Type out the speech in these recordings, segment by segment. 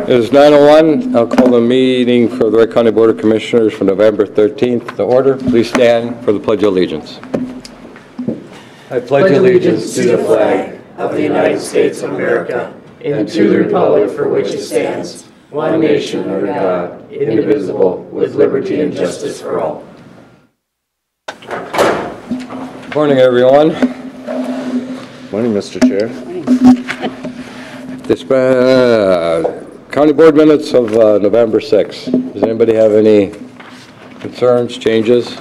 It is 9:01. I'll call the meeting for the Wright County Board of Commissioners for November 13th to order. Please stand for the Pledge of Allegiance. I pledge allegiance to the flag of the United States of America and to the republic for which it stands, one nation under God, indivisible, with liberty and justice for all. Morning, everyone. Morning, Mr. Chair. This County Board minutes of November 6th. Does anybody have any concerns, changes?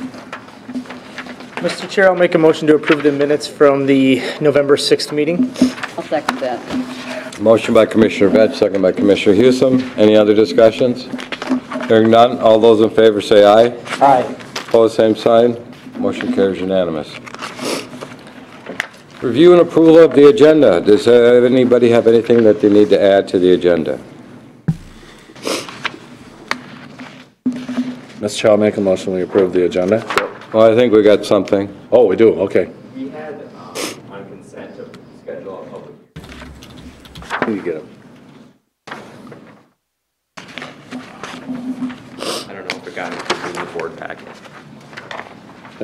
Mr. Chair, I'll make a motion to approve the minutes from the November 6th meeting. I'll second that. Motion by Commissioner Vetch, second by Commissioner Hewson. Any other discussions? Hearing none, all those in favor say aye. Aye. Opposed, same sign. Motion carries unanimous. Review and approval of the agenda. Does anybody have anything that they need to add to the agenda? Mr. Chair, I'll make a motion we approve the agenda. Well, I think we got something. Oh, we do? Okay. We had on consent to schedule a public You get it. I don't know if it got included in the board packet.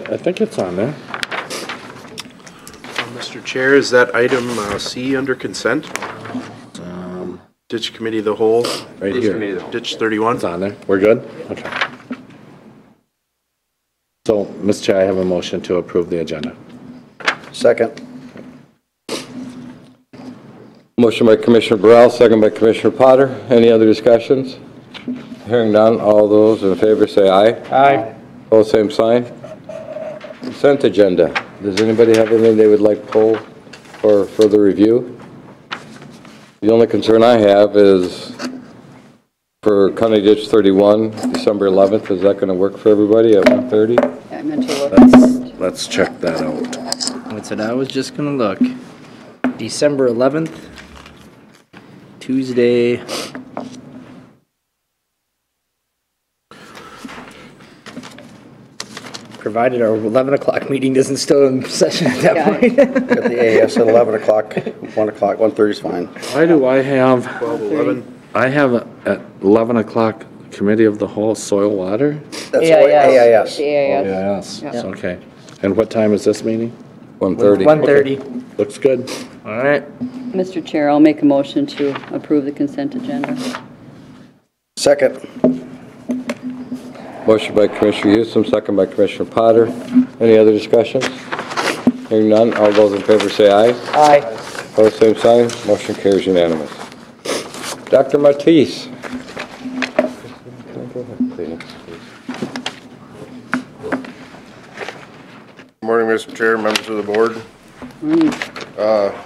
I think it's on there. Mr. Chair, is that item C under consent? Ditch Committee of the Whole, Right Ditch here. Committee of the Whole. Ditch 31? It's on there. We're good? Okay. So, Mr. Chair, I have a motion to approve the agenda. Second. Motion by Commissioner Burrell, second by Commissioner Potter. Any other discussions? Hearing none, all those in favor say aye. Aye. Opposed, same sign. Consent agenda. Does anybody have anything they would like pulled for further review? The only concern I have is for County Ditch 31, December 11th. Is that going to work for everybody at 1:30? Yeah, I meant to look. Let's check that out. That's it. I was just going to look. December 11th, Tuesday. Provided our 11 o'clock meeting isn't still in session at that point. Got the AS at 11 o'clock, 1 o'clock, 1:30 is fine. Why do I have, 12, 11? I have at 11 o'clock Committee of the Whole Soil Water? That's AIS. AIS. AIS. Yes. Okay. And what time is this meeting? 1:30. 1:30. Looks good. All right. Mr. Chair, I'll make a motion to approve the consent agenda. Second. Motion by Commissioner Houston, second by Commissioner Potter. Any other discussions? Hearing none, all those in favor say aye. Aye. Opposed, same sign. Motion carries unanimous. Dr. Matisse. Good morning, Mr. Chair, members of the board.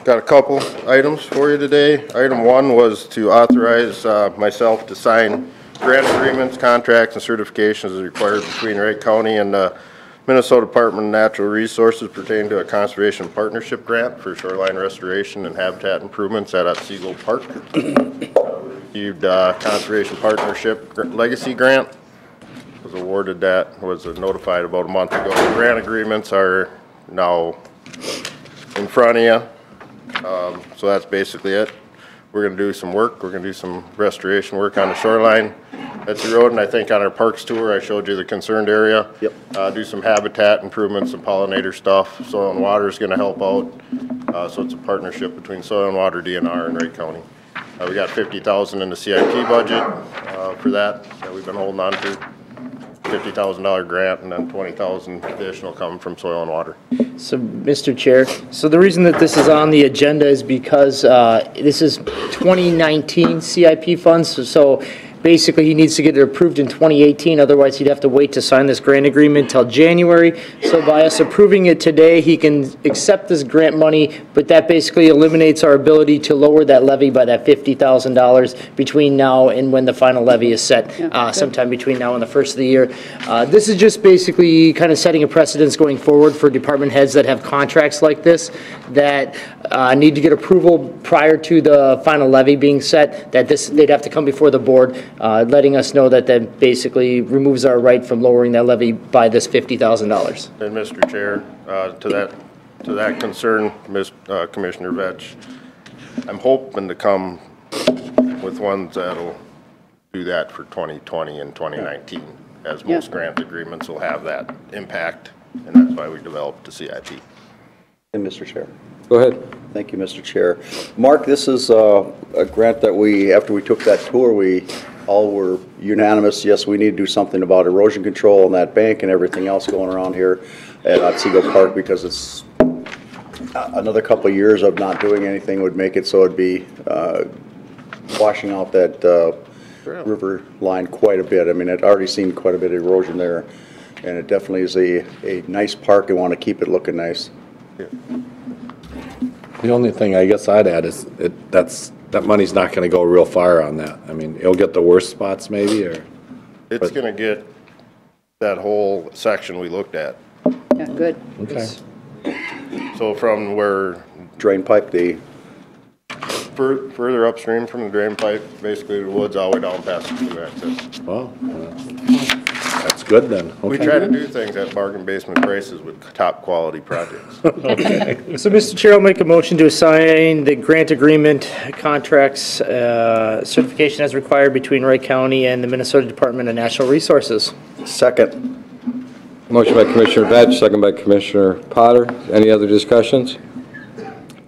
Got a couple items for you today. Item 1 was to authorize myself to sign grant agreements, contracts, and certifications as required between Wright County and the Minnesota Department of Natural Resources pertaining to a conservation partnership grant for shoreline restoration and habitat improvements at Seagull Park. Received conservation partnership legacy grant. Was awarded that, was notified about a month ago. The grant agreements are now in front of you. So that's basically it. We're going to do some work. We're going to do some restoration work on the shoreline. That's the road, and I think on our parks tour, I showed you the concerned area. Yep. Do some habitat improvements, some pollinator stuff. Soil and Water is going to help out. So it's a partnership between Soil and Water, DNR, and Wright County. We got $50,000 in the CIP budget for that we've been holding on to. $50,000 grant and then $20,000 additional coming from Soil and Water. So, Mr. Chair, so the reason that this is on the agenda is because this is 2019 CIP funds, so basically he needs to get it approved in 2018, otherwise he'd have to wait to sign this grant agreement till January. So by us approving it today, he can accept this grant money, but that basically eliminates our ability to lower that levy by that $50,000 between now and when the final levy is set, sometime between now and the first of the year. This is just basically kind of setting a precedence going forward for department heads that have contracts like this that need to get approval prior to the final levy being set, that they'd have to come before the board, letting us know that that basically removes our right from lowering that levy by this $50,000. And Mr. Chair, to that to that concern, Commissioner Vetch, I'm hoping to come with ones that'll do that for 2020 and 2019, as most grant agreements will have that impact, and that's why we developed the CIP. And Mr. Chair. Go ahead. Thank you, Mr. Chair. Mark, this is a grant that after we took that tour, we all were unanimous, yes, we need to do something about erosion control on that bank and everything else going around here at Otsego Park, because it's another couple of years of not doing anything would make it so it'd be washing out that river line quite a bit. I mean, it already seen quite a bit of erosion there, and it definitely is a nice park and want to keep it looking nice. Yeah. The only thing I guess I'd add is that money's not gonna go real far on that. I mean, it'll get the worst spots maybe, or? It's gonna get that whole section we looked at. Yeah, good. Okay. So from where Drain pipe, further upstream from the drain pipe, basically the woods all the way down past the new access. Well, that's good then. We Okay. try to do things at bargain basement prices with top quality projects. So, Mr. Chair, I'll make a motion to assign the grant agreement contracts certification as required between Wright County and the Minnesota Department of Natural Resources. second. Motion by Commissioner Vetch, second by Commissioner Potter. Any other discussions?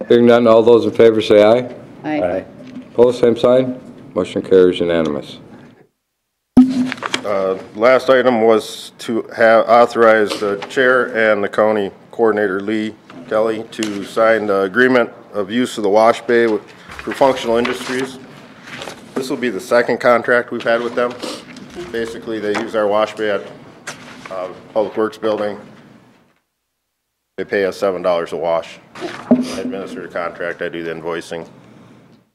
Hearing none, all those in favor say aye. Aye. Opposed, same sign. Motion carries unanimous. Last item was to authorize the chair and the county coordinator, Lee Kelly, to sign the agreement of use of the wash bay for functional industries. This will be the second contract we've had with them. Basically, they use our wash bay at Public Works Building. They pay us $7 a wash. I administer the contract, I do the invoicing.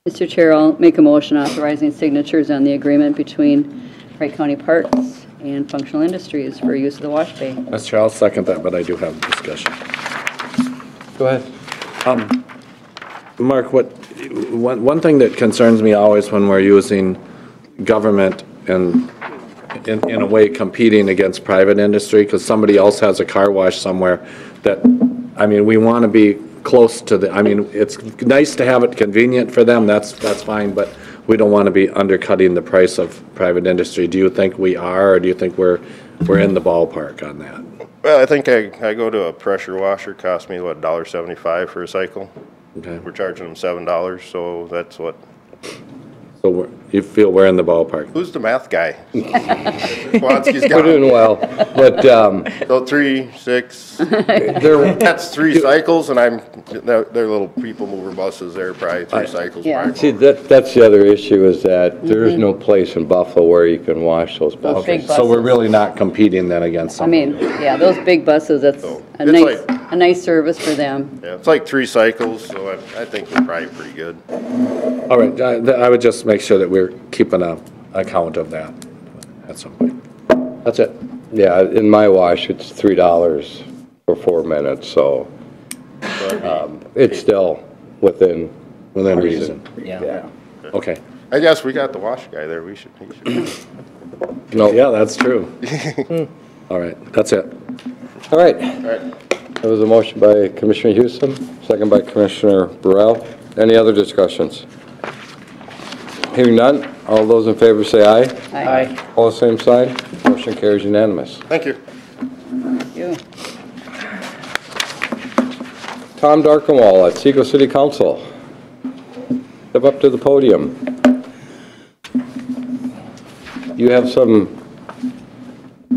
Mr. Chair, I'll make a motion authorizing signatures on the agreement between Wright County Parks and Functional Industries for use of the wash bay. Mr. Chair, I'll second that, but I do have a discussion. Go ahead. Mark, one thing that concerns me always when we're using government and in a way competing against private industry, because somebody else has a car wash somewhere that, I mean, we want to be close to the, I mean, it's nice to have it convenient for them, that's fine, but we don't want to be undercutting the price of private industry. Do you think we are, or do you think we're in the ballpark on that? Well, I think I go to a pressure washer, cost me, what, $1.75 for a cycle? Okay. We're charging them $7, so that's what. So you feel we're in the ballpark? Who's the math guy? Kowalski's We're got doing it. well, but So 3, 6, there, that's 3 cycles, and they're little people mover buses, they're probably 3 cycles. Yeah. probably. see, that's the other issue, is that there is no place in Buffalo where you can wash those buses. big So we're buses. really not competing then against I somebody? mean, yeah, those big buses, that's So, a it's a nice service for them. Yeah, it's like 3 cycles, so I think we're probably pretty good. All right, I would just make sure that we're keeping a account of that at some point. That's it. Yeah, in my wash, it's $3 for 4 minutes, so it's still within Within reason. Yeah. Okay. I guess we got the wash guy there, he should. No, Yeah, that's true. All right, that's it. all right. All right. There was a motion by Commissioner Houston, second by Commissioner Burrell. Any other discussions? Hearing none, all those in favor say aye. Aye. All the same sign, motion carries unanimous. Thank you. Thank you. Tom Darkenwall at Otsego City Council. Step up to the podium. You have some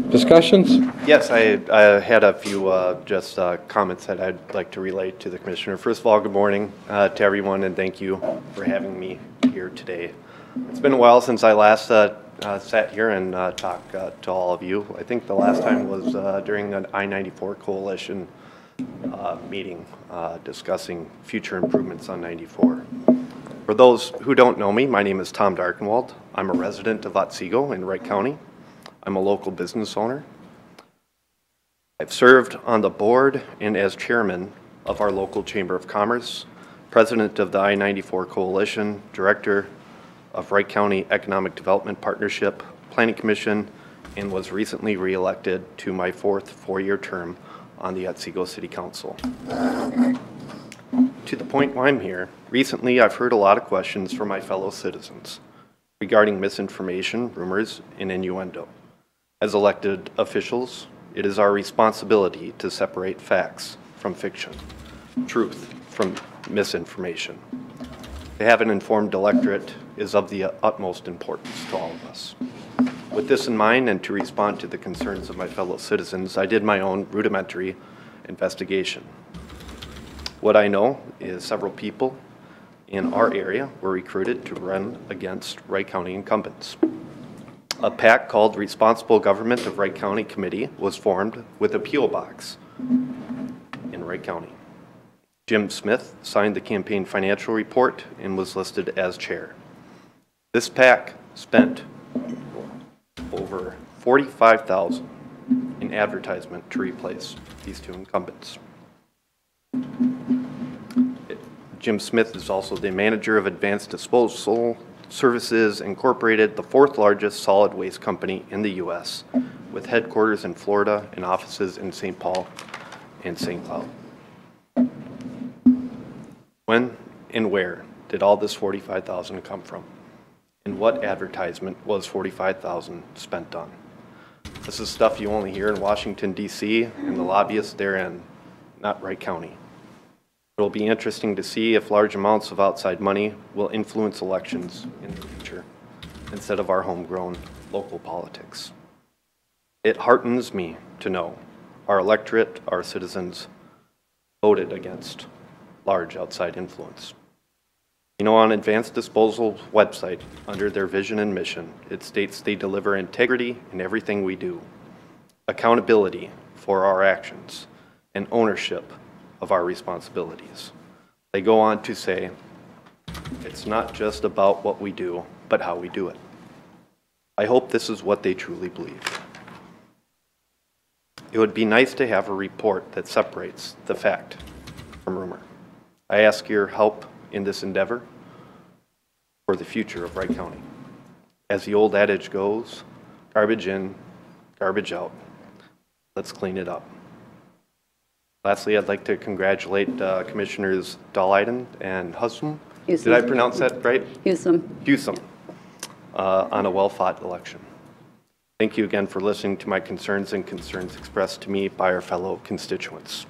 discussions? Yes, I had a few just comments that I'd like to relate to the commissioner. First of all, good morning to everyone, and thank you for having me here today. It's been a while since I last sat here and talked to all of you. I think the last time was during an I-94 coalition meeting discussing future improvements on 94. For those who don't know me, my name is Tom Darkenwald. I'm a resident of Otsego in Wright County. I'm a local business owner. I've served on the board and as chairman of our local Chamber of Commerce, president of the I-94 Coalition, director of Wright County Economic Development Partnership, Planning Commission, and was recently reelected to my 4th four-year term on the Otsego City Council. To the point why I'm here, recently I've heard a lot of questions from my fellow citizens regarding misinformation, rumors, and innuendo. As elected officials, it is our responsibility to separate facts from fiction, truth from misinformation. To have an informed electorate is of the utmost importance to all of us. With this in mind, and to respond to the concerns of my fellow citizens, I did my own rudimentary investigation. What I know is several people in our area were recruited to run against Wright County incumbents. A PAC called Responsible Government of Wright County Committee was formed with a P.O. box in Wright County. Jim Smith signed the campaign financial report and was listed as chair. This PAC spent over $45,000 in advertisement to replace these two incumbents. Jim Smith is also the manager of Advanced Disposal Services Incorporated, the fourth largest solid waste company in the U.S., with headquarters in Florida and offices in St. Paul and St. Cloud. When and where did all this $45,000 come from? And what advertisement was $45,000 spent on? This is stuff you only hear in Washington, D.C., and the lobbyists therein, not Wright County. It'll be interesting to see if large amounts of outside money will influence elections in the future instead of our homegrown local politics. It heartens me to know our electorate, our citizens, voted against large outside influence. You know, on Advanced Disposal's website, under their vision and mission, it states they deliver integrity in everything we do, accountability for our actions, and ownership of our responsibilities. They go on to say, it's not just about what we do, but how we do it. I hope this is what they truly believe. It would be nice to have a report that separates the fact from rumor. I ask your help in this endeavor for the future of Wright County. As the old adage goes, garbage in, garbage out. Let's clean it up. Lastly, I'd like to congratulate Commissioners Dahliden and Husum. Did I pronounce that right? Husum. On a well-fought election. Thank you again for listening to my concerns and concerns expressed to me by our fellow constituents.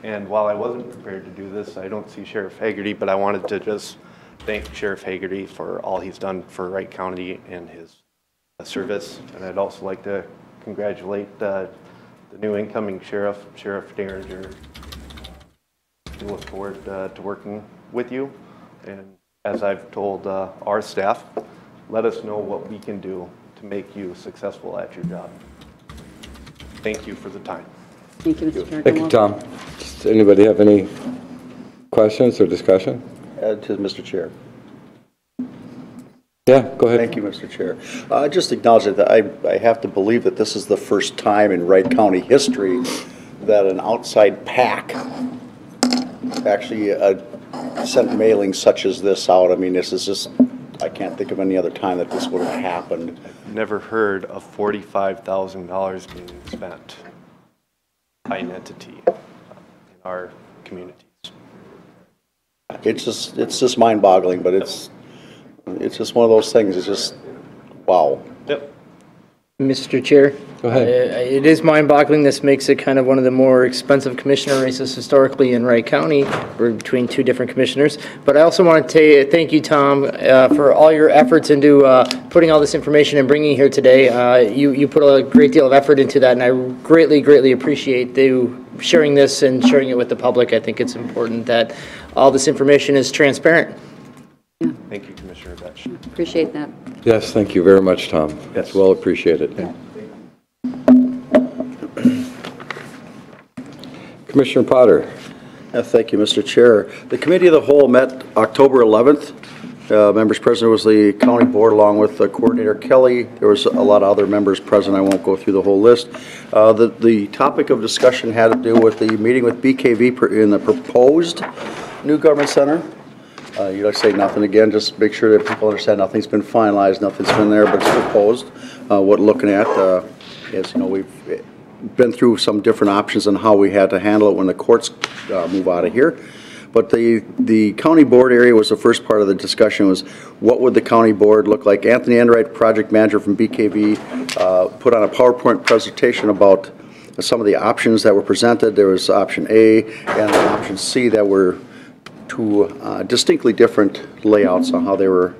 And while I wasn't prepared to do this, I don't see Sheriff Hagerty, but I wanted to just thank Sheriff Hagerty for all he's done for Wright County and his service. And I'd also like to congratulate the new incoming sheriff, Sheriff Derringer. We look forward to working with you. And as I've told our staff, let us know what we can do to make you successful at your job. Thank you for the time. Thank you, Mr. Chair. Thank you, Tom. Does anybody have any questions or discussion? To Mr. Chair. Yeah, go ahead. Thank you, Mr. Chair. Just acknowledge that I have to believe that this is the first time in Wright County history that an outside PAC actually sent mailings such as this out. I mean, this is just, I can't think of any other time that this would have happened. I've never heard of $45,000 being spent by an entity in our communities. It's just mind-boggling, but it's just one of those things. It's just, wow. Yep. Mr. Chair? Go ahead. It is mind-boggling. This makes it kind of one of the more expensive commissioner races historically in Wright County. We're between two different commissioners. But I also want to thank you, Tom, for all your efforts into putting all this information and bringing it here today. You put a great deal of effort into that, and I greatly, greatly appreciate you sharing this and sharing it with the public. I think it's important that all this information is transparent. Yeah. Thank you, Commissioner Vetch. Appreciate that. Yes, thank you very much, Tom. That's well appreciated. Yeah. Commissioner Potter. Thank you, Mr. Chair. The Committee of the Whole met October 11th. Members present was the County Board along with Coordinator Kelly. There was a lot of other members present. I won't go through the whole list. The topic of discussion had to do with the meeting with BKV in the proposed new government center. You don't say nothing again, just make sure that people understand nothing's been finalized, nothing's been there, but it's proposed. What looking at, as you know, been through some different options on how we had to handle it when the courts move out of here. But the county board area was the first part of the discussion, was what would the county board look like? Anthony Enright, project manager from BKV, put on a PowerPoint presentation about some of the options that were presented. There was option A and option C that were two distinctly different layouts on how they were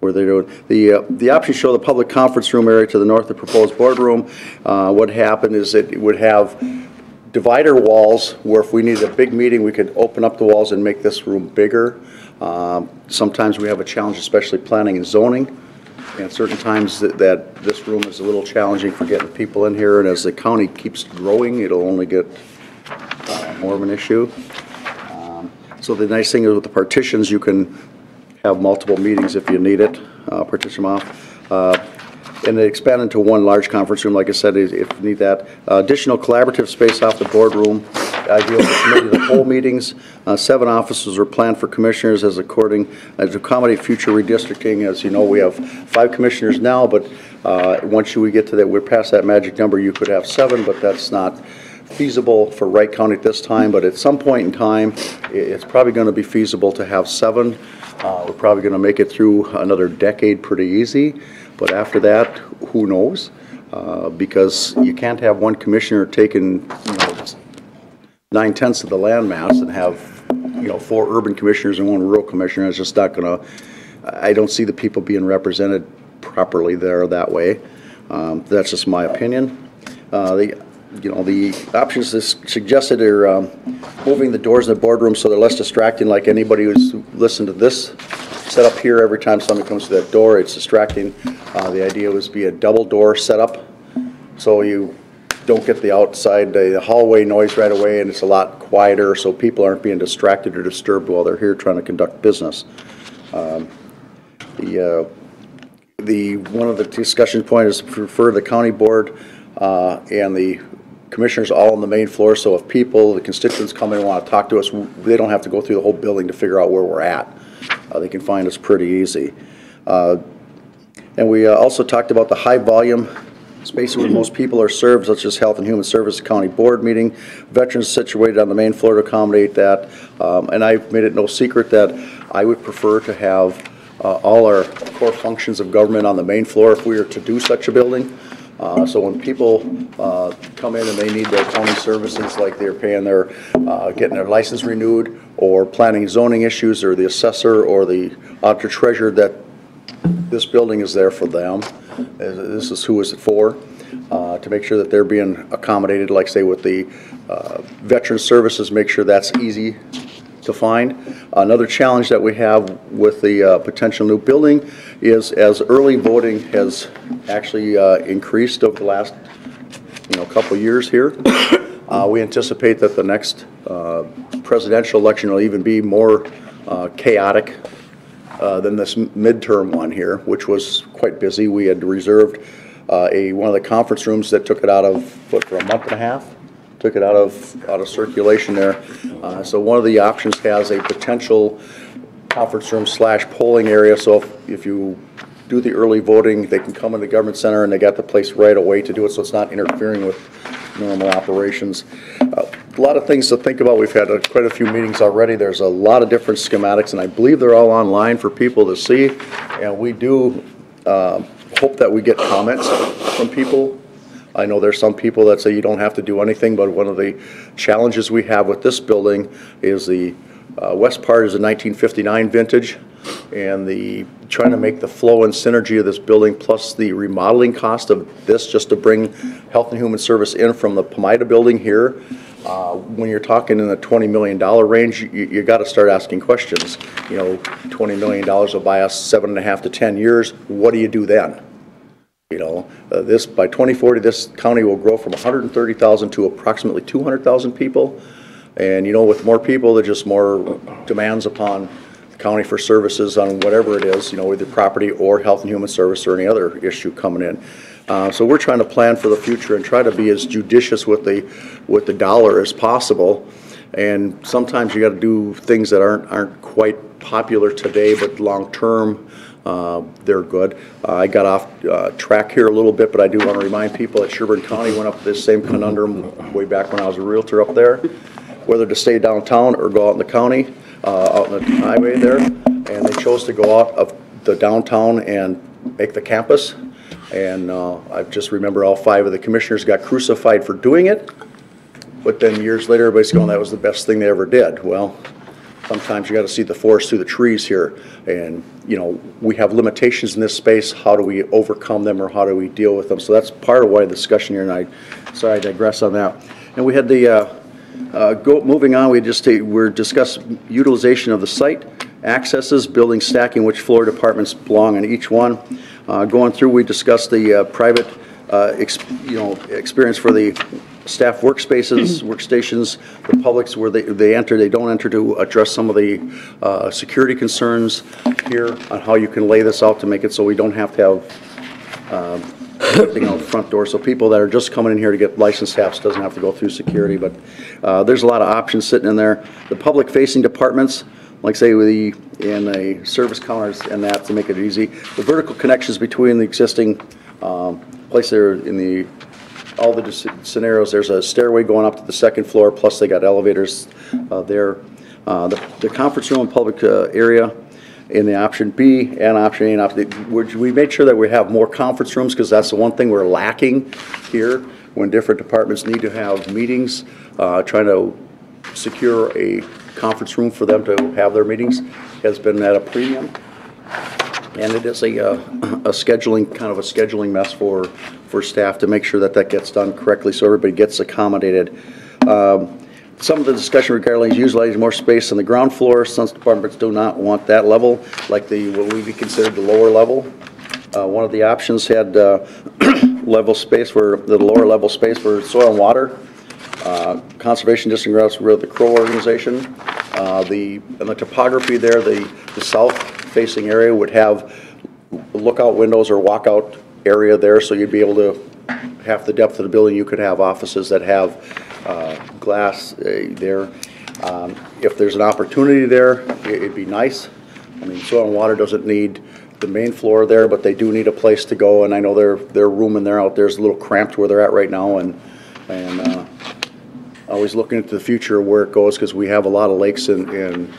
doing. The options show the public conference room area to the north of the proposed boardroom. What happened is it would have divider walls where if we needed a big meeting, we could open up the walls and make this room bigger. Sometimes we have a challenge, especially planning and zoning. And certain times that this room is a little challenging for getting people in here, and as the county keeps growing, it'll only get more of an issue. So the nice thing is with the partitions, you can have multiple meetings if you need it, partition them off. And they expand into one large conference room, like I said, if you need that. Additional collaborative space off the boardroom, ideal for committee of the whole meetings. 7 offices are planned for commissioners as to accommodate future redistricting. As you know, we have 5 commissioners now, but once we get to that, we're past that magic number, you could have 7, but that's not feasible for Wright County at this time. But at some point in time, it's probably going to be feasible to have 7. We're probably going to make it through another decade pretty easy. But after that, who knows? Because you can't have one commissioner taking 9/10 of the land mass and have 4 urban commissioners and 1 rural commissioner. It's just not going to. I don't see the people being represented properly there that way. That's just my opinion. The options suggested are moving the doors in the boardroom so they're less distracting. Like anybody who's listened to this setup here, every time somebody comes to that door, it's distracting. The idea was be a double door setup, so you don't get the outside, the hallway noise right away, and it's a lot quieter, so people aren't being distracted or disturbed while they're here trying to conduct business. One of the discussion points is prefer the county board and the commissioners all on the main floor, so if people, the constituents come in and want to talk to us, they don't have to go through the whole building to figure out where we're at. They can find us pretty easy. And we also talked about the high volume spaces where most people are served, such as Health and Human Services County Board meeting. Veterans situated on the main floor to accommodate that. And I've made it no secret that I would prefer to have all our core functions of government on the main floor if we were to do such a building. So when people come in and they need their county services, like they're paying their, getting their license renewed, or planning and zoning issues, or the assessor or the auditor treasurer, that this building is there for them. This is who is it for, to make sure that they're being accommodated, like say with the veteran services, make sure that's easy to find. Another challenge that we have with the potential new building is as early voting has actually increased over the last couple years here. We anticipate that the next presidential election will even be more chaotic than this midterm one here, which was quite busy. We had reserved one of the conference rooms that took it out of, for a month and a half? Took it out of circulation there. So one of the options has a potential conference room / polling area. So if you do the early voting, they can come in the government center and they got the place right away to do it, so it's not interfering with normal operations. A lot of things to think about. We've had quite a few meetings already. There's a lot of different schematics, and I believe they're all online for people to see. And we do hope that we get comments from people. I know there's some people that say you don't have to do anything, but one of the challenges we have with this building is the west part is a 1959 vintage, and trying to make the flow and synergy of this building plus the remodeling cost of this just to bring Health and Human Service in from the Pomida building here. When you're talking in the $20 million range, you got to start asking questions. $20 million will buy us 7.5 to 10 years. What do you do then? This by 2040, this county will grow from 130,000 to approximately 200,000 people. And with more people, there's just more demands upon the county for services on whatever it is, either property or Health and Human Service or any other issue coming in. So we're trying to plan for the future and try to be as judicious with the dollar as possible. And sometimes you got to do things that aren't quite popular today, but long term they're good. I got off track here a little bit, but I do want to remind people that Sherburne County went up this same conundrum way back when I was a realtor up there, whether to stay downtown or go out in the county, out on the highway there, and they chose to go out of the downtown and make the campus. And I just remember all 5 of the commissioners got crucified for doing it, but then years later everybody's going, that was the best thing they ever did. Well, sometimes you got to see the forest through the trees here, and you know, we have limitations in this space. How do we overcome them, or how do we deal with them? So that's part of why the discussion here, and sorry I digress on that. And we had the moving on, we're discussing utilization of the site, accesses, building stacking, which floor departments belong in each one. Going through, we discussed the private experience for the staff workspaces, workstations, the publics where they enter, they don't enter, to address some of the security concerns here on how you can lay this out to make it so we don't have to have something out the front door. So people that are just coming in here to get licensed staffs doesn't have to go through security, but there's a lot of options sitting in there. The public facing departments, like say with the service counters and that, to make it easy. The vertical connections between the existing place there in all the scenarios, there's a stairway going up to the 2nd floor, plus they got elevators there. The conference room and public area in the option B and option A and option, we made sure that we have more conference rooms, because that's the one thing we're lacking here when different departments need to have meetings. Trying to secure a conference room for them to have their meetings has been at a premium. And it is a scheduling mess for staff to make sure that gets done correctly so everybody gets accommodated. Some of the discussion regarding utilizing more space on the ground floor. Some departments do not want that level, like what would be considered the lower level. One of the options had level space for the lower level space for soil and water. Conservation District routes with the Crow organization. And the topography there, the south-facing area would have lookout windows or walkout area there, so you'd be able to, half the depth of the building, you could have offices that have glass there. If there's an opportunity there, it'd be nice. I mean, soil and water doesn't need the main floor there, but they do need a place to go, and I know their room in there out there is a little cramped where they're at right now, and always looking into the future of where it goes, because we have a lot of lakes and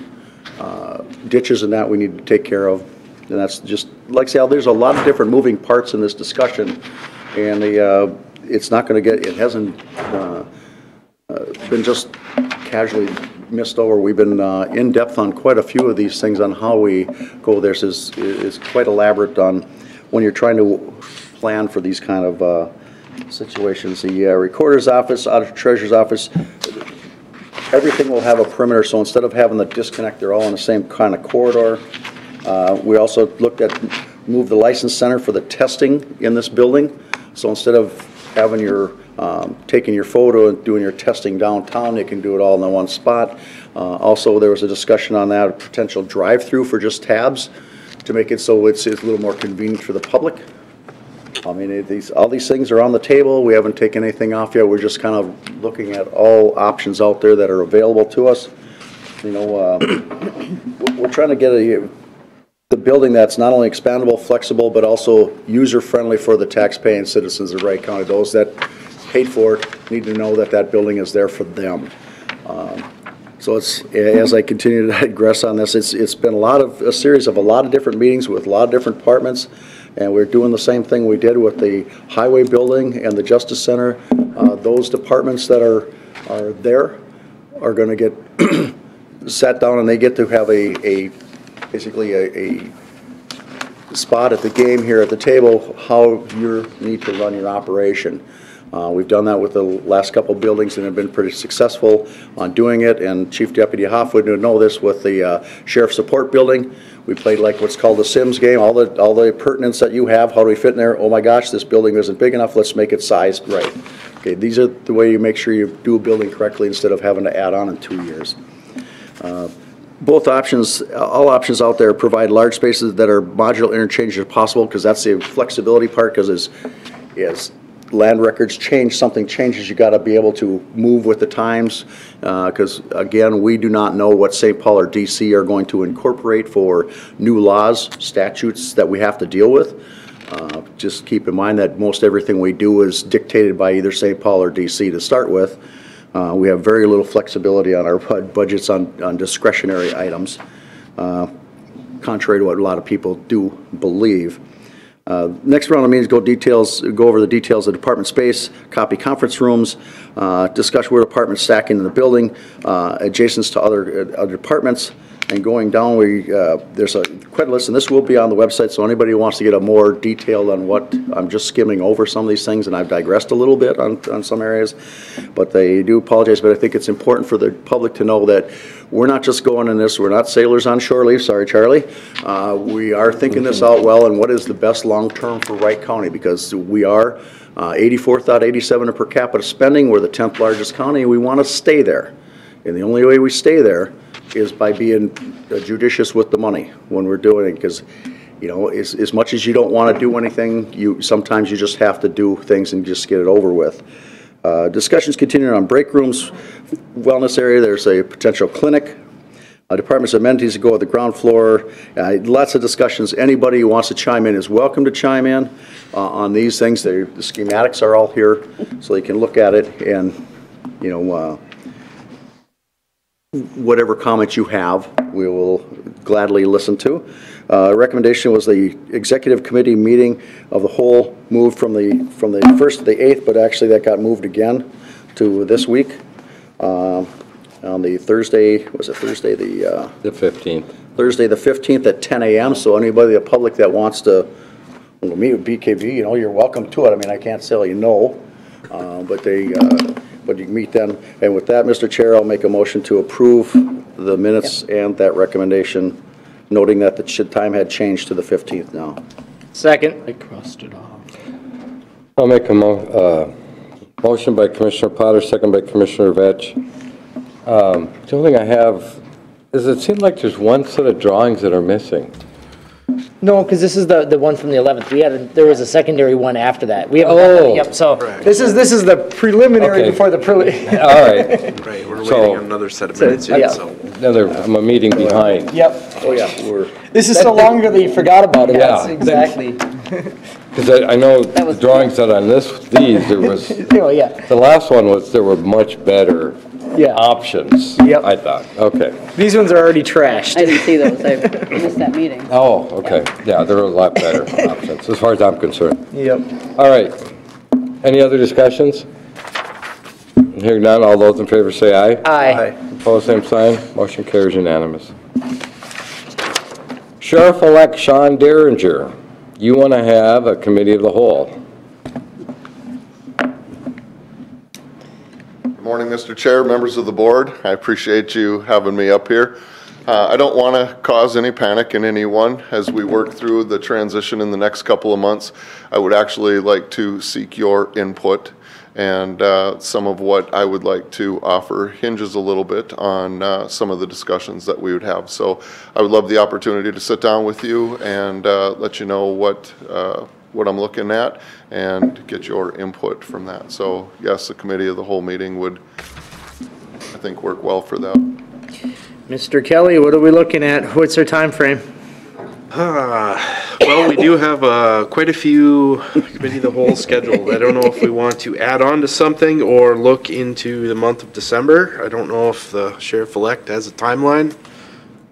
ditches and that we need to take care of. And that's just, like I say, there's a lot of different moving parts in this discussion, and it's not going to get, it hasn't been just casually missed over. We've been in depth on quite a few of these things on how we go. This is quite elaborate on when you're trying to plan for these kind of situations. The recorder's office, auditor treasurer's office, everything will have a perimeter, so instead of having the disconnect, they're all in the same kind of corridor. We also looked at move the license center for the testing in this building. So instead of having your taking your photo and doing your testing downtown, they can do it all in the one spot. Also, there was a discussion on that, a potential drive-through for just tabs to make it so it's a little more convenient for the public. I mean, all these things are on the table. We haven't taken anything off yet. We're just kind of looking at all options out there that are available to us. You know, we're trying to get the building that's not only expandable, flexible, but also user-friendly for the tax-paying citizens of Wright County. Those that paid for it need to know that that building is there for them. So it's, as I continue to digress on this, it's been a series of a lot of different meetings with a lot of different departments, and we're doing the same thing we did with the highway building and the Justice Center. Those departments that are there are going to get sat down, and they get to have basically a spot at the game here at the table, how you need to run your operation. We've done that with the last couple of buildings and have been pretty successful on doing it, and Chief Deputy Hoff would know this with the Sheriff Support Building. We played like what's called the Sims game, all the pertinence that you have, how do we fit in there? Oh my gosh, this building isn't big enough, let's make it sized right. Okay, these are the way you make sure you do a building correctly instead of having to add on in 2 years. Both options, all options out there provide large spaces that are modular interchange if possible, because that's the flexibility part, because as land records change, something changes, you got to be able to move with the times, because again, we do not know what St. Paul or DC are going to incorporate for new laws, statutes that we have to deal with. Just keep in mind that most everything we do is dictated by either St. Paul or DC to start with. We have very little flexibility on our budgets on discretionary items, contrary to what a lot of people do believe. Next round of meetings go over the details of department space, copy conference rooms, discuss where department stacking in the building, adjacents to other departments, and going down, there's quite a list, and this will be on the website, so anybody who wants to get a more detailed on what, I'm just skimming over some of these things, and I've digressed a little bit on some areas, but they do apologize, but I think it's important for the public to know that we're not just going in this, we're not sailors on shore leave, sorry Charlie. We are thinking this out well, and what is the best long-term for Wright County, because we are 84.87 per capita spending, we're the 10th largest county, and we want to stay there. And the only way we stay there is by being judicious with the money when we're doing it, because, you know, as much as you don't want to do anything, sometimes you just have to do things and just get it over with. Discussions continuing on break rooms, wellness area, there's a potential clinic. Department's amenities to go at the ground floor. Lots of discussions. Anybody who wants to chime in is welcome to chime in on these things. The schematics are all here, so you can look at it and, you know, whatever comments you have, we will gladly listen to. Recommendation was the executive committee meeting of the whole moved from the 1st to the 8th, but actually that got moved again to this week. On the Thursday, was it Thursday the 15th. Thursday the 15th at 10 a.m. So anybody, the public that wants to meet with BKV, you know, you're welcome to it. I mean, I can't tell you no, but you can meet them. And with that, Mr. Chair, I'll make a motion to approve the minutes and that recommendation, noting that the time had changed to the 15th now. Second. I crossed it off. I'll make a motion by Commissioner Potter, second by Commissioner Vetch. The only thing I have is it seems like there's one set of drawings that are missing. No, because this is the one from the 11th. There was a secondary one after that. We have yep. So this is the preliminary Okay. before the preliminary. All right. Right, we're So- waiting on another set of minutes yeah. yet, so. I'm a meeting behind. Yep. Oh, yeah, This is so long ago that you forgot about it. Yeah. Yes, exactly. Because I know the drawings that on these, there was, Oh yeah. the last one was, there were much better Yeah. options. Yep. I thought, okay. These ones are already trashed. I didn't see those. I missed that meeting. Oh, okay. Yeah, there were a lot better options, as far as I'm concerned. Yep. All right. Any other discussions? Hearing none, all those in favor say aye. Aye. Opposed, same sign. Motion carries unanimous. Sheriff-elect Sean Derringer, you want to have a committee of the whole. Good morning, Mr. Chair, members of the board. I appreciate you having me up here. I don't want to cause any panic in anyone as we work through the transition in the next couple of months. I would actually like to seek your input, and some of what I would like to offer hinges a little bit on some of the discussions that we would have. So I would love the opportunity to sit down with you and let you know what I'm looking at and get your input from that. So yes, the committee of the whole meeting would, I think, work well for that. Mr. Kelly, what are we looking at? What's our time frame? Well, we do have quite a few committee of the whole scheduled. I don't know if we want to add on to something or look into the month of December. I don't know if the sheriff-elect has a timeline.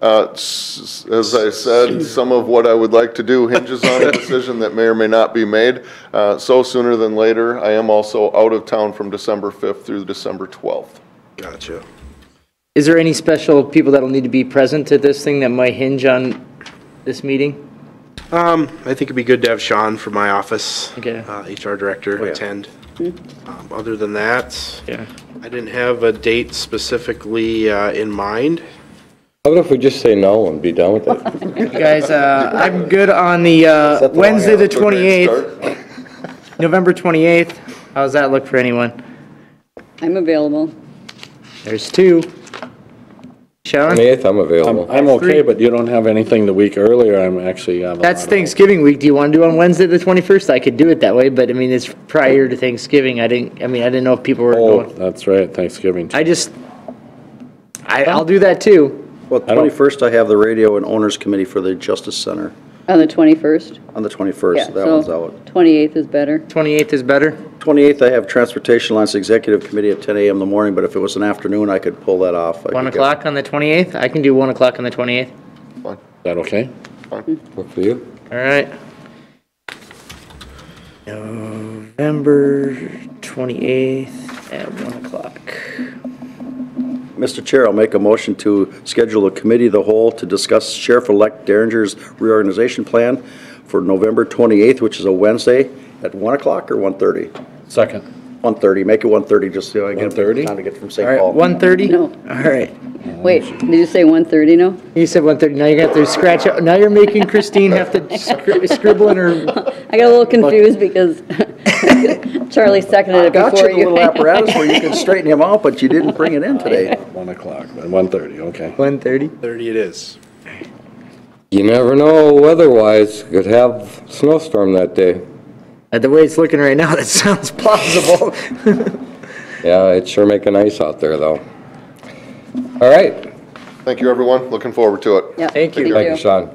As I said, some of what I would like to do hinges on a decision that may or may not be made. So sooner than later. I am also out of town from December 5th through December 12th. Gotcha. Is there any special people that'll need to be present at this thing that might hinge on this meeting? I think it'd be good to have Sean from my office, Okay. HR director, attend. Other than that, Yeah. I didn't have a date specifically in mind. How about if we just say no and be done with it? You guys, I'm good on the Wednesday the 28th, November 28th. How's that look for anyone? I'm available. There's two. Sean? 28th, I'm available. I'm okay, but you don't have anything the week earlier, I'm actually. have a That's lot of- Thanksgiving week. Do you want to do it on Wednesday, the 21st? I could do it that way, but I mean, it's prior to Thanksgiving. I didn't know if people were Oh, going. that's right, Thanksgiving. I'll do that too. Well, 21st, I have the radio and owners committee for the Justice Center On the 21st? on the 21st, Yeah, so that one's so out. 28th is better. 28th is better. 28th, I have Transportation Alliance Executive Committee at 10 a.m. in the morning, but if it was an afternoon, I could pull that off. I 1 could get- o'clock on the 28th? I can do 1 o'clock on the 28th. Is that okay? Work for you? All right. November 28th at 1 o'clock. Mr. Chair, I'll make a motion to schedule a committee of the whole to discuss Sheriff-elect Derringer's reorganization plan for November 28th, which is a Wednesday, at 1 o'clock or 1:30? Second. 1:30, make it 1:30, just so I get 1:30? time to get from All St. right, Paul. 1:30? No. All right. Wait, did you say 1:30 now? You said 1:30. Now you're going to have to scratch out. Now you're making Christine have to scribble in her. I got a little confused because Charlie seconded it Got before you the little you. apparatus where you can straighten him out, but you didn't bring it in today. 1 o'clock, 1:30, okay. 1:30? 30 it is. You never know weather-wise, could have snowstorm that day. The way it's looking right now, that sounds plausible. Yeah, it's sure making ice out there, though. All right. Thank you, everyone. Looking forward to it. Yeah, Thank you. Thank you, Sean.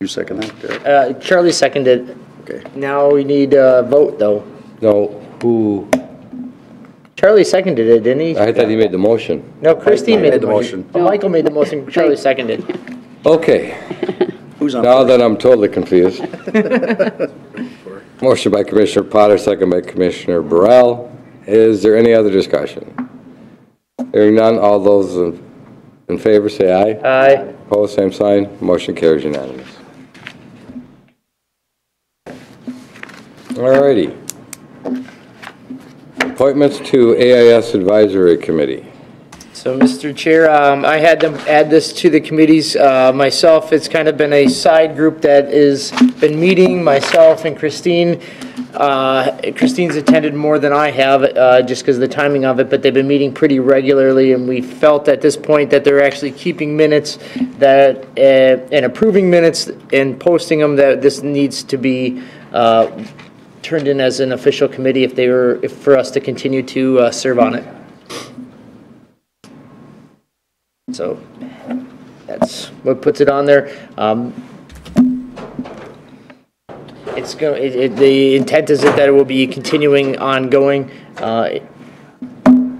You second that, Derek? Charlie seconded. Okay. Now we need a vote, though. No, who, Charlie seconded it, didn't he? I thought he made the motion. No, Christine Mike made the motion. Oh, Michael made the motion, Charlie seconded. Okay, Who's on? now first? that I'm totally confused. Motion by Commissioner Potter, second by Commissioner Burrell. Is there any other discussion? Hearing none, all those in favor say aye. Aye. Opposed, same sign. Motion carries unanimous. All righty. Appointments to AIS Advisory Committee. So, Mr. Chair, I had them add this to the committees myself. It's kind of been a side group that has been meeting, myself and Christine. Christine's attended more than I have, just because of the timing of it, but they've been meeting pretty regularly, and we felt at this point that they're actually keeping minutes that, and approving minutes and posting them, that this needs to be turned in as an official committee if for us to continue to serve on it. So that's what puts it on there. The intent is that it will be continuing ongoing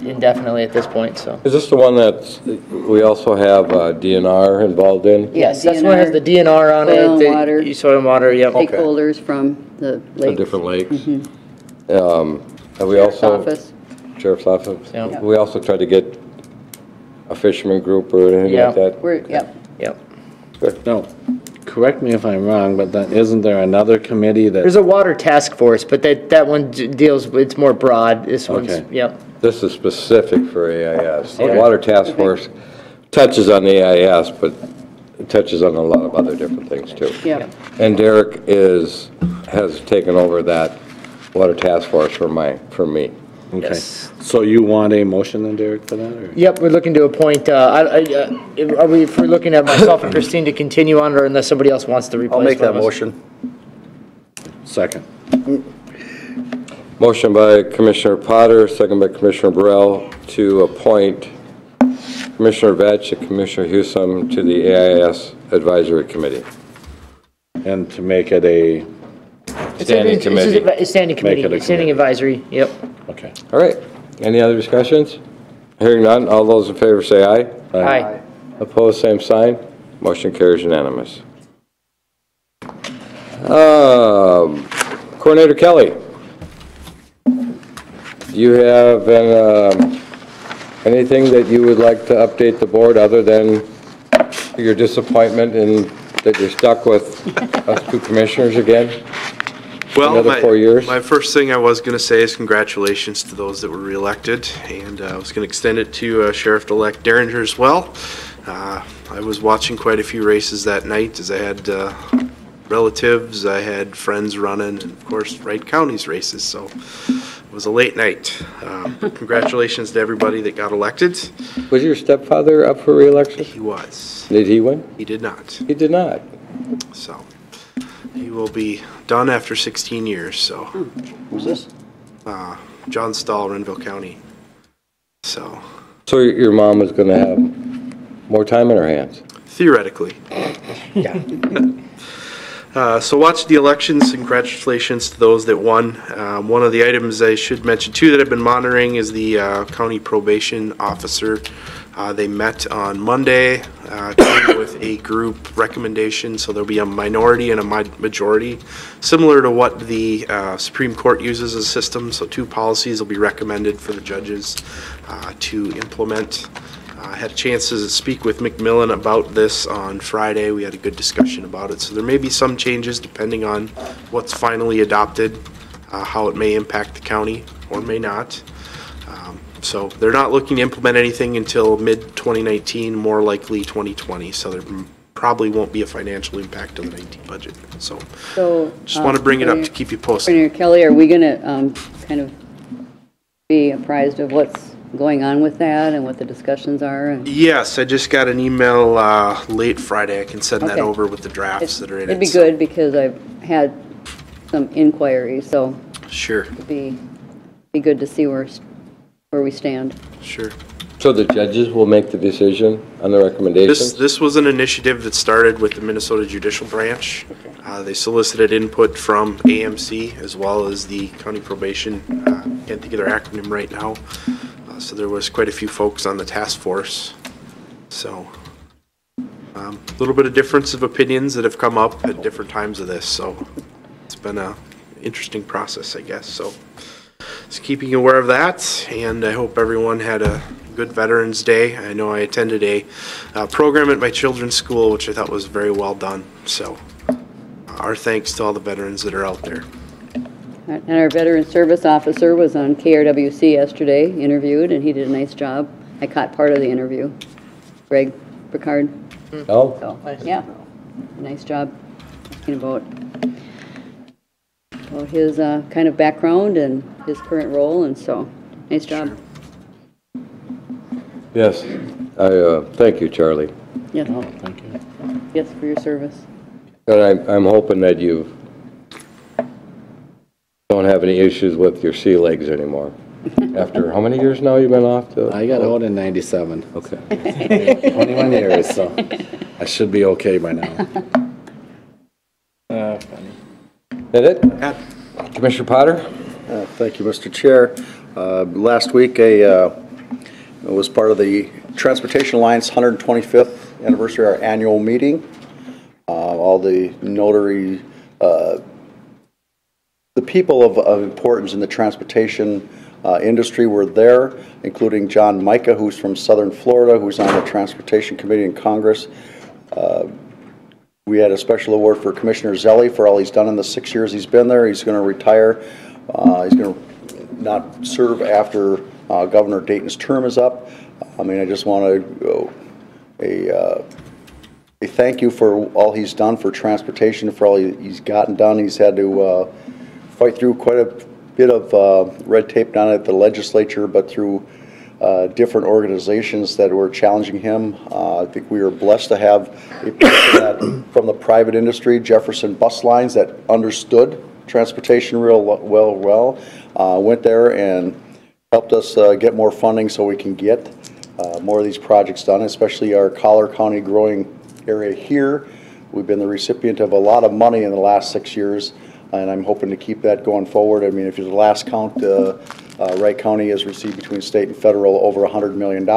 indefinitely at this point, so. Is this the one that we also have DNR involved in? Yes, that's one that has the DNR on it. Soil and water. Soil and water, yep. Stakeholders from the The lake. different lakes. Have we Sheriff's also? office. Sheriff's Office? Yeah. We also tried to get a fisherman group or anything Yeah. like that? Yep. Yep. No, correct me if I'm wrong, but then isn't there another committee There's that, a water task force, but that one deals, it's more broad. This one's, Okay. yep. This is specific for AIS. The Okay. Water Task Force touches on the AIS, but it touches on a lot of other different things too. Yep. And Derek has taken over that Water Task Force for me. okay. Yes. So you want a motion then, Derek, for that, or? Yep, we're looking to appoint, if we're looking at myself and Christine to continue on, or unless somebody else wants to replace I'll make that one of us. motion. Second. Motion by Commissioner Potter, second by Commissioner Burrell to appoint Commissioner Vetch and Commissioner Hewsome to the AIS Advisory Committee. And to make it a, Standing committee. It's a standing Make it committee, a standing committee. advisory, yep. okay. All right. Any other discussions? Hearing none, all those in favor say aye. Aye. Opposed, same sign. Motion carries unanimous. Coordinator Kelly, do you have anything that you would like to update the board other than your disappointment in that you're stuck with us two commissioners again? Well, Another 4 years? my first thing I was going to say is congratulations to those that were reelected, and I was going to extend it to Sheriff-elect Derringer as well. I was watching quite a few races that night as I had relatives, I had friends running, and of course Wright County's races, so It was a late night. Congratulations to everybody that got elected. Was your stepfather up for reelection? He was. Did he win? He did not. He did not. So he will be done after 16 years. So Who's this? John Stahl, Renville County. So So your mom is going to have more time in her hands? theoretically. So watch the elections. Congratulations to those that won. One of the items I should mention too that I've been monitoring is the county probation officer. They met on Monday, came with a group recommendation, so there'll be a minority and a majority, similar to what the Supreme Court uses as a system. So 2 policies will be recommended for the judges to implement. I had a chance to speak with McMillan about this on Friday. We had a good discussion about it. So there may be some changes depending on what's finally adopted, how it may impact the county or may not. So they're not looking to implement anything until mid-2019, more likely 2020. So there probably won't be a financial impact to the 19 budget. So just want to bring it up to keep you posted. Senator Kelly, are we going to kind of be apprised of what's going on with that and what the discussions are? Yes, I just got an email late Friday. I can send that Okay. over with the drafts that are in it. It'd be so- good because I've had some inquiries, so Sure, it'd be good to see where we stand. sure. So the judges will make the decision on the recommendations? This was an initiative that started with the Minnesota Judicial Branch. They solicited input from AMC as well as the county probation. Can't think of their acronym right now. So there was quite a few folks on the task force. So a little bit of difference of opinions that have come up at different times of this. So it's been a interesting process, I guess. So just keeping you aware of that, and I hope everyone had a good Veterans Day. I know I attended a program at my children's school, which I thought was very well done. So our thanks to all the veterans that are out there. And our Veteran Service Officer was on KRWC yesterday, interviewed, and he did a nice job. I caught part of the interview. Greg Picard. No? So, yeah, nice job talking about his kind of background and his current role, and so, nice job. Yes. Thank you, Charlie. Yes, Thank you. yes, for your service. And I'm hoping that you don't have any issues with your sea legs anymore. After how many years now you've been off? I got out in 97. Okay. 21 years, so I should be okay by now. Funny. That it? Commissioner Potter? Thank you, Mr. Chair. Last week, I was part of the Transportation Alliance 125th anniversary, our annual meeting. All the notary, the people of importance in the transportation industry were there, including John Micah, who's from Southern Florida, who's on the Transportation Committee in Congress. We had a special award for Commissioner Zelli for all he's done in the 6 years he's been there. He's going to retire. He's going to not serve after Governor Dayton's term is up. I mean, I just want to a thank you for all he's done for transportation, for all he's gotten done. He's had to fight through quite a bit of red tape, not at the legislature, but through different organizations that were challenging him. I think we are blessed to have a person that, from the private industry, Jefferson Bus Lines, that understood transportation real well, went there and helped us get more funding so we can get more of these projects done, especially our Collier County growing area here. We've been the recipient of a lot of money in the last 6 years, and I'm hoping to keep that going forward. I mean, if you the last count, Wright County has received between state and federal over $100 million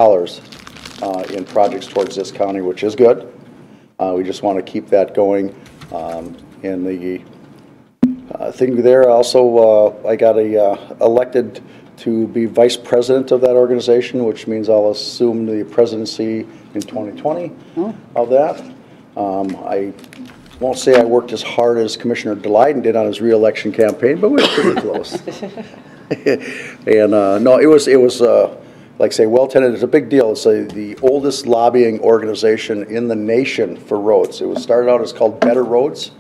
in projects towards this county, which is good. We just want to keep that going. And the thing there also, I got elected to be vice president of that organization, which means I'll assume the presidency in 2020 of that. I won't say I worked as hard as Commissioner Delighten did on his re-election campaign, but we were pretty close. And no, it was like I say, well attended. It's a big deal. It's the oldest lobbying organization in the nation for roads. It was started out as called Better Roads,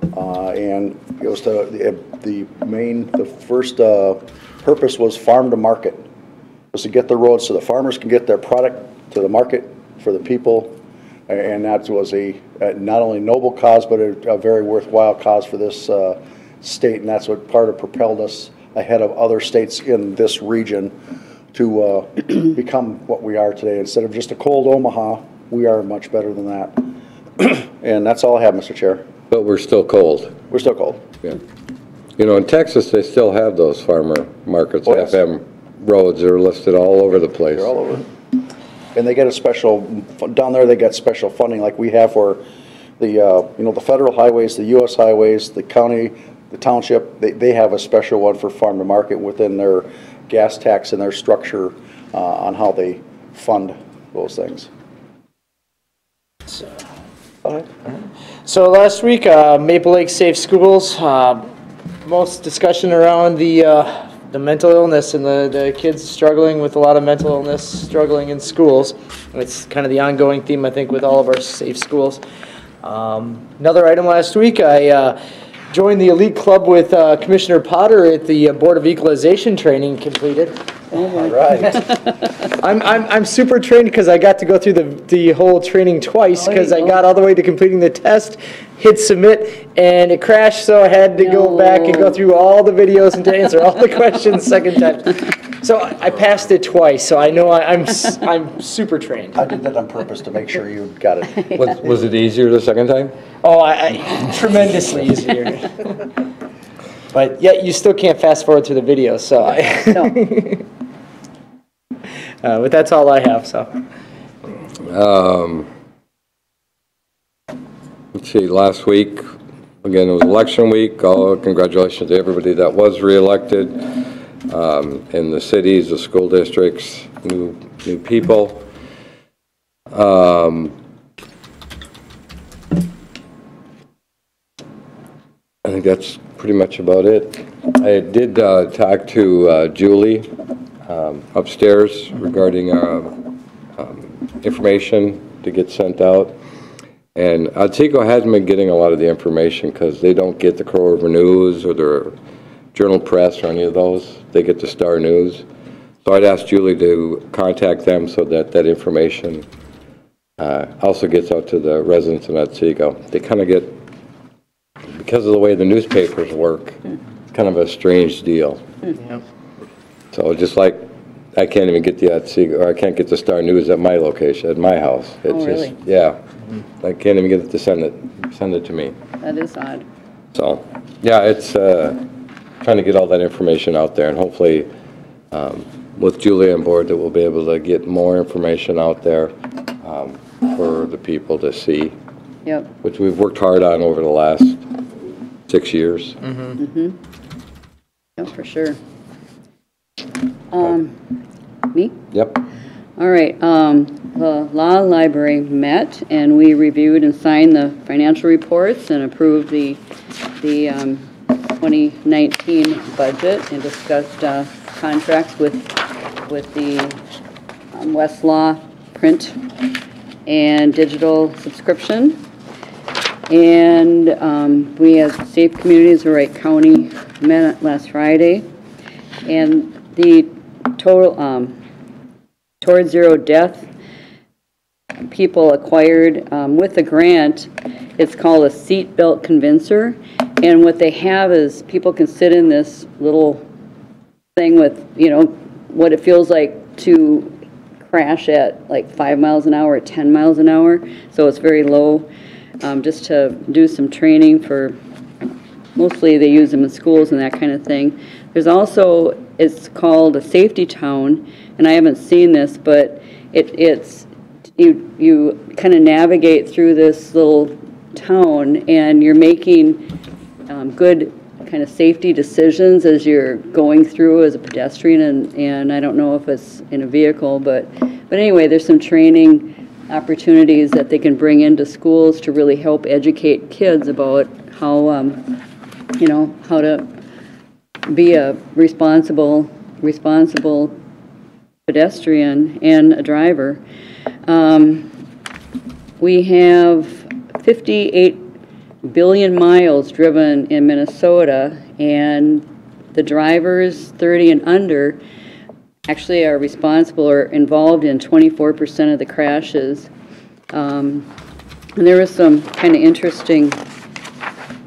And it was the first purpose was farm to market, was to get the roads so the farmers can get their product to the market for the people. And that was a not only noble cause, but a very worthwhile cause for this state. And that's what part of propelled us ahead of other states in this region to become what we are today. Instead of just a cold Omaha, we are much better than that. And that's all I have, Mr. Chair. But we're still cold. We're still cold. Yeah. You know, in Texas, they still have those farmer markets, Oh, yes. FM roads. They're listed all over the place. They're all over. And they get a special, down there they get special funding like we have for the, you know, the federal highways, the US highways, the county, the township. They have a special one for farm to market within their gas tax and their structure on how they fund those things. So last week, Maple Lake Safe Schools, most discussion around the mental illness and the kids struggling with a lot of mental illness, struggling in schools. It's kind of the ongoing theme, I think, with all of our safe schools. Another item last week, I joined the elite club with Commissioner Potter at the Board of Equalization training completed. All right. I'm super trained because I got to go through the whole training twice because I got all the way to completing the test, hit submit, and it crashed, so I had to go back and go through all the videos and to answer all the questions second time. So I passed it twice, so I know I'm super trained. I did that on purpose to make sure you got it. Was it easier the second time? Oh, I tremendously easier. But yet you still can't fast forward through the video, so but that's all I have, so. Let's see, last week, again, it was election week. Congratulations to everybody that was reelected in the cities, the school districts, new people. I think that's pretty much about it. I did talk to Julie upstairs regarding information to get sent out. And Otsego hasn't been getting a lot of the information because they don't get the Crow River News or the Journal Press or any of those. They get the Star News. So I'd asked Julie to contact them so that that information also gets out to the residents in Otsego. They kind of get, because of the way the newspapers work, it's kind of a strange deal. Yep. So just like I can't even get the Otsego, or I can't get the Star News at my location, at my house. It's really? just, yeah. I can't even get it to send it to me. That is odd. So, yeah, it's trying to get all that information out there, and hopefully with Julie on board that we'll be able to get more information out there for the people to see. Yep. Which we've worked hard on over the last 6 years. Yep, for sure. Me? Yep. All right, the law library met, and we reviewed and signed the financial reports and approved the 2019 budget and discussed contracts with the Westlaw print and digital subscription. And we as Safe Communities of Wright County met last Friday, and the total Towards Zero Death people acquired with the grant. It's called a seat belt convincer, and what they have is people can sit in this little thing with, you know, what it feels like to crash at like 5 miles an hour or 10 miles an hour, so it's very low, just to do some training for, mostly they use them in schools and that kind of thing. There's also, it's called a safety town, and I haven't seen this, but it's you kind of navigate through this little town, and you're making good kind of safety decisions as you're going through as a pedestrian, and I don't know if it's in a vehicle, but anyway, there's some training opportunities that they can bring into schools to really help educate kids about how, you know, how to be a responsible pedestrian and a driver. We have 58 billion miles driven in Minnesota, and the drivers 30 and under actually are responsible or involved in 24% of the crashes. And there was some kind of interesting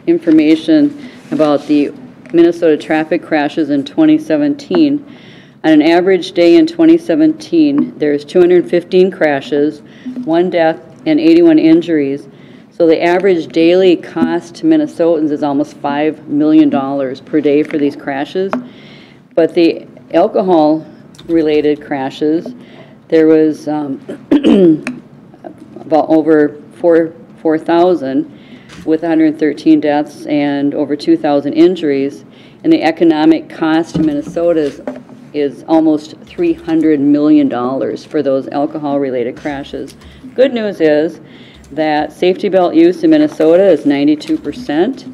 information about the Minnesota traffic crashes in 2017. On an average day in 2017, there's 215 crashes, 1 death, and 81 injuries. So the average daily cost to Minnesotans is almost $5 million per day for these crashes. But the alcohol-related crashes, there was about over 4,000 with 113 deaths and over 2,000 injuries. And the economic cost to Minnesota is almost $300 million for those alcohol-related crashes. Good news is that safety belt use in Minnesota is 92%,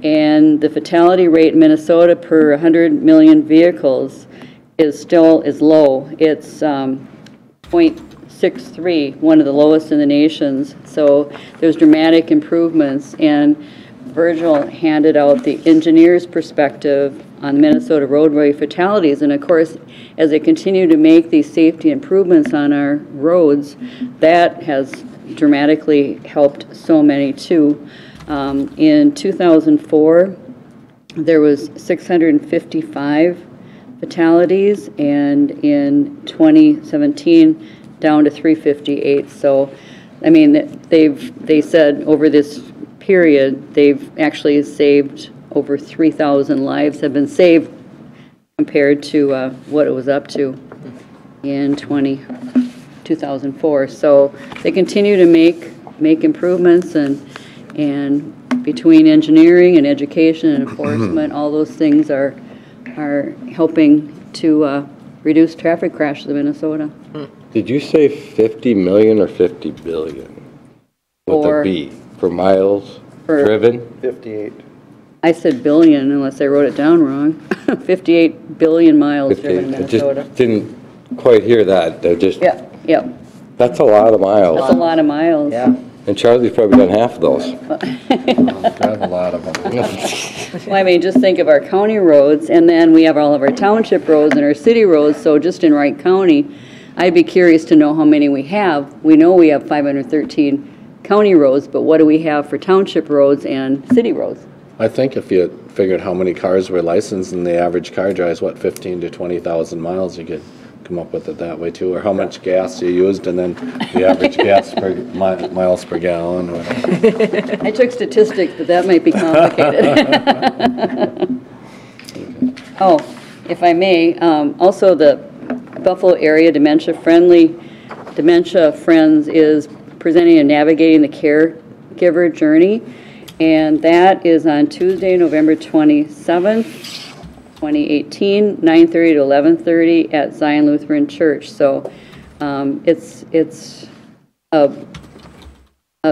and the fatality rate in Minnesota per 100 million vehicles is low. It's 0.63, one of the lowest in the nations. So there's dramatic improvements, and Virgil handed out the engineer's perspective on Minnesota roadway fatalities. And of course, as they continue to make these safety improvements on our roads, that has dramatically helped so many too. In 2004, there was 655 fatalities, and in 2017, down to 358. So, I mean, they said over this period, they've actually saved over 3,000 lives have been saved compared to what it was up to in 2004. So they continue to make improvements, and between engineering and education and enforcement, all those things are helping to reduce traffic crashes in Minnesota. Did you say 50 million or 50 billion? With a B, for miles driven? 58. I said billion unless I wrote it down wrong. 58 billion miles driven in Minnesota. I just didn't quite hear that. Yep. That's a lot of miles. That's a lot of miles. Yeah. And Charlie's probably done half of those. Drive a lot of them. Well, I mean, just think of our county roads, and then we have all of our township roads and our city roads. So just in Wright County, I'd be curious to know how many we have. We know we have 513 county roads, but what do we have for township roads and city roads? I think if you figured how many cars were licensed and the average car drives, 15 to 20,000 miles, you could come up with it that way too, or how much gas you used, and then the average gas per miles per gallon. Or I took statistics, but that might be complicated. Oh, if I may, also the Buffalo Area Dementia Friends is presenting and navigating the caregiver journey, and that is on Tuesday, November 27th. 2018, 9:30 to 11:30 at Zion Lutheran Church. So it's a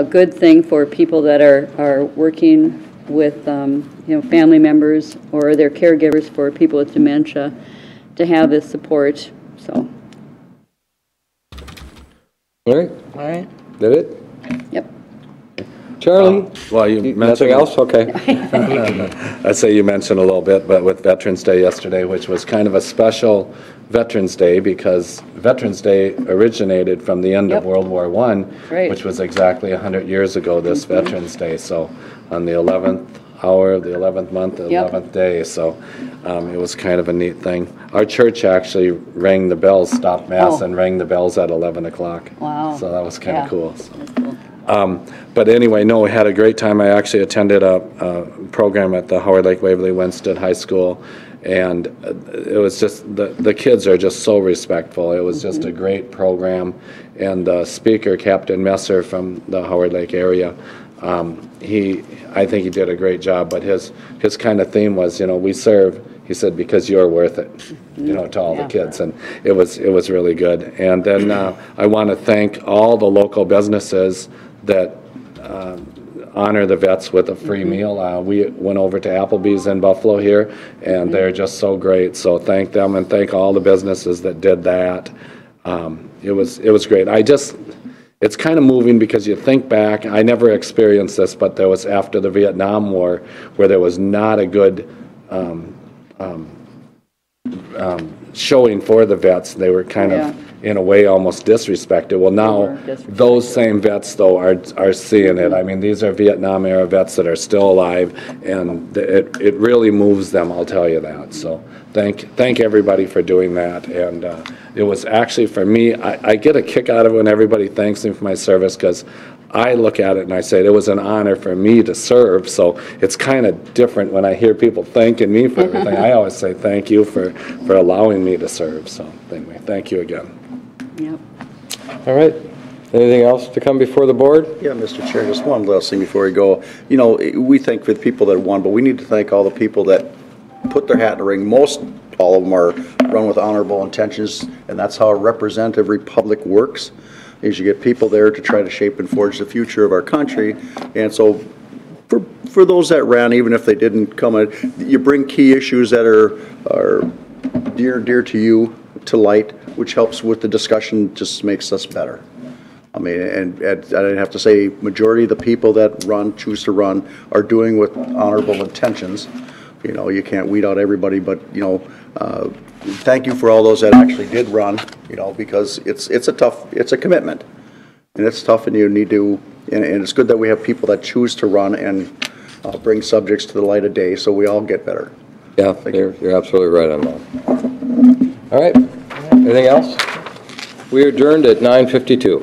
good thing for people that are working with family members or their caregivers for people with dementia to have this support. So. All right. That it? Yep. Charlie? Well, you mentioned... Nothing else? Okay. I'd say you mentioned a little bit, but with Veterans Day yesterday, which was kind of a special Veterans Day because Veterans Day originated from the end of World War I, Right. which was exactly 100 years ago this Veterans Day. So on the 11th hour of the 11th month, the 11th day. So it was kind of a neat thing. Our church actually rang the bells, stopped Mass, and rang the bells at 11 o'clock. Wow. So that was kind of cool. So. That's cool. But anyway, no, we had a great time. I actually attended a program at the Howard Lake Waverly Winston High School, and it was just, the kids are just so respectful. It was just a great program, and the speaker, Captain Messer from the Howard Lake area, I think he did a great job, but his kind of theme was, we serve, he said, because you're worth it, to all the kids, and it was really good. And then I want to thank all the local businesses that honor the vets with a free meal. We went over to Applebee's in Buffalo here, and they're just so great. So thank them and thank all the businesses that did that. It was great. it's kind of moving because you think back, I never experienced this, but there was after the Vietnam War where there was not a good showing for the vets. They were kind of, in a way, almost disrespected. Well, now, those same vets, though, are seeing it. I mean, these are Vietnam-era vets that are still alive, and it really moves them, I'll tell you that. So thank everybody for doing that. And it was actually, for me, I get a kick out of it when everybody thanks me for my service, because I look at it and I say, it was an honor for me to serve, so it's kind of different when I hear people thanking me for everything. I always say thank you for allowing me to serve, so anyway, thank you again. Yep. All right. Anything else to come before the board? Yeah, Mr. Chair, just one last thing before we go. You know, we thank for the people that won, but we need to thank all the people that put their hat in the ring. All of them are run with honorable intentions, and that's how a representative republic works. Is you get people there to try to shape and forge the future of our country. And so for those that ran, even if they didn't come in, you bring key issues that are dear to you to light, which helps with the discussion, just makes us better. I mean, and I'd have to say, majority of the people that choose to run, are doing with honorable intentions. You know, you can't weed out everybody, but, you know, thank you for all those that actually did run, you know, because it's a commitment. And it's tough, and you need to, and it's good that we have people that choose to run and bring subjects to the light of day, so we all get better. Yeah, you're absolutely right on that. All right. Anything else? We are adjourned at 9:52.